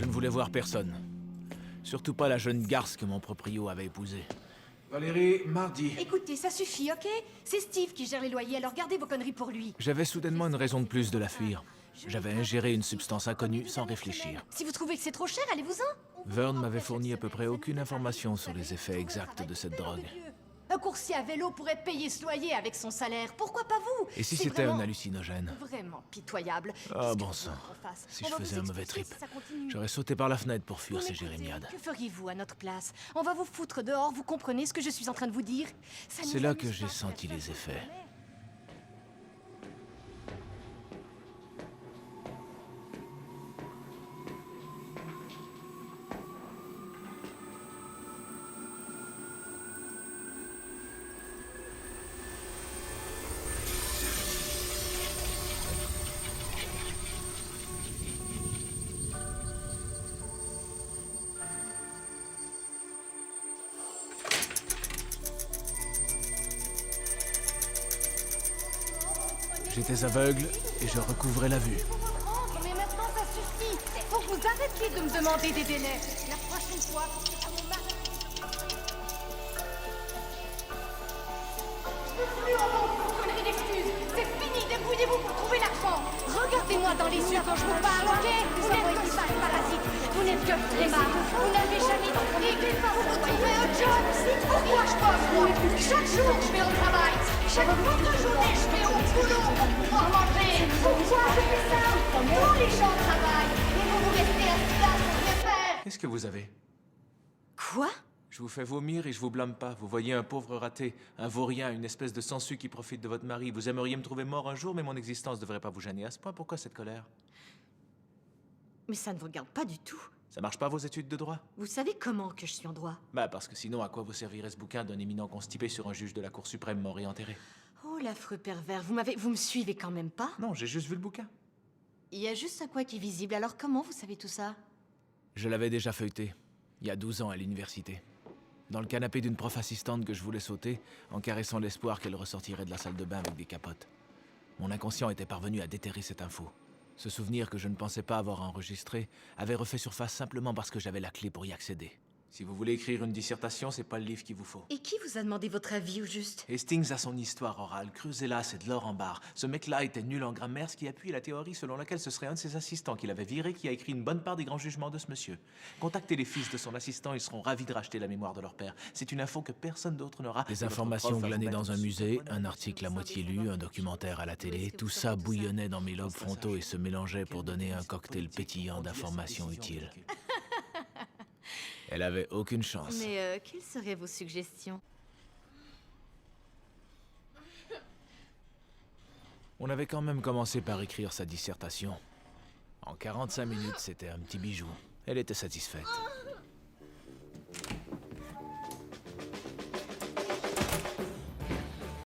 ne voulais voir personne. Surtout pas la jeune garce que mon proprio avait épousée. Valérie, mardi. Écoutez, ça suffit, ok? C'est Steve qui gère les loyers, alors gardez vos conneries pour lui. J'avais soudainement une raison de plus de la fuir. J'avais ingéré une substance inconnue sans réfléchir. Si vous trouvez que c'est trop cher, allez-vous-en. Vern m'avait fourni à peu près aucune information sur les effets exacts de cette drogue. Un coursier à vélo pourrait payer ce loyer avec son salaire. Pourquoi pas vous? Et si C'est c'était vraiment- un hallucinogène? Vraiment pitoyable. Ah Qu'est-ce bon que sang. vous voulez qu'on fasse? Si On je va faisais vous un mauvais expulser trip, si ça continue. j'aurais sauté par la fenêtre pour fuir Vous ces m'écoutez? jérémiades. Que feriez-vous à notre place? On va vous foutre dehors, vous comprenez ce que je suis en train de vous dire? Ça C'est nous là amuse que j'ai pas, senti ça, les je vous effets. promets. J'étais aveugle et je recouvrais la vue. Mais maintenant, ça suffit. Faut que vous arrêtiez de me demander des délais. La prochaine fois, c'est à mon mari. Je veux plus entendre vos conneries d'excuses. C'est fini. Débrouillez-vous pour trouver l'argent. Regardez-moi dans les yeux quand je vous parle, ok? Vous n'êtes que sale parasite. Vous n'êtes que flemmard. Vous n'avez jamais compris qu'il faut vous trouver un job. Pourquoi je bosse, moi? Chaque jour, je vais au travail. Chaque autre journée, je vais au boulot pour pouvoir manger. Pourquoi je fais ça? Tous les gens travaillent. Et vous restez assis là sans rien faire. Qu'est-ce que vous avez? Quoi? Je vous fais vomir et je vous blâme pas. Vous voyez un pauvre raté, un vaurien, une espèce de sansu qui profite de votre mari. Vous aimeriez me trouver mort un jour, mais mon existence devrait pas vous gêner à ce point. Pourquoi cette colère? Mais ça ne vous regarde pas du tout. Ça marche pas vos études de droit? Vous savez comment que je suis en droit? Bah parce que sinon, à quoi vous servirait ce bouquin d'un éminent constipé sur un juge de la Cour suprême mort et enterré? Oh, l'affreux pervers, vous me suivez quand même pas? Non, j'ai juste vu le bouquin. Il y a juste un quoi qui est visible, alors comment vous savez tout ça? Je l'avais déjà feuilleté, il y a 12 ans à l'université. Dans le canapé d'une prof assistante que je voulais sauter, en caressant l'espoir qu'elle ressortirait de la salle de bain avec des capotes. Mon inconscient était parvenu à déterrer cette info. Ce souvenir que je ne pensais pas avoir enregistré avait refait surface simplement parce que j'avais la clé pour y accéder. Si vous voulez écrire une dissertation, c'est pas le livre qu'il vous faut. Et qui vous a demandé votre avis au juste? Hastings a son histoire orale, creusez-la, c'est de l'or en barre. Ce mec-là était nul en grammaire, ce qui appuie la théorie selon laquelle ce serait un de ses assistants qu'il avait viré qui a écrit une bonne part des grands jugements de ce monsieur. Contactez les fils de son assistant, ils seront ravis de racheter la mémoire de leur père. C'est une info que personne d'autre n'aura. Des informations glanées dans un musée, un article à moitié lu, un documentaire à la télé, tout ça bouillonnait dans mes lobes frontaux et se mélangeait pour donner un cocktail pétillant d'informations utiles. Elle avait aucune chance. Mais quelles seraient vos suggestions? On avait quand même commencé par écrire sa dissertation. En 45 minutes, c'était un petit bijou. Elle était satisfaite.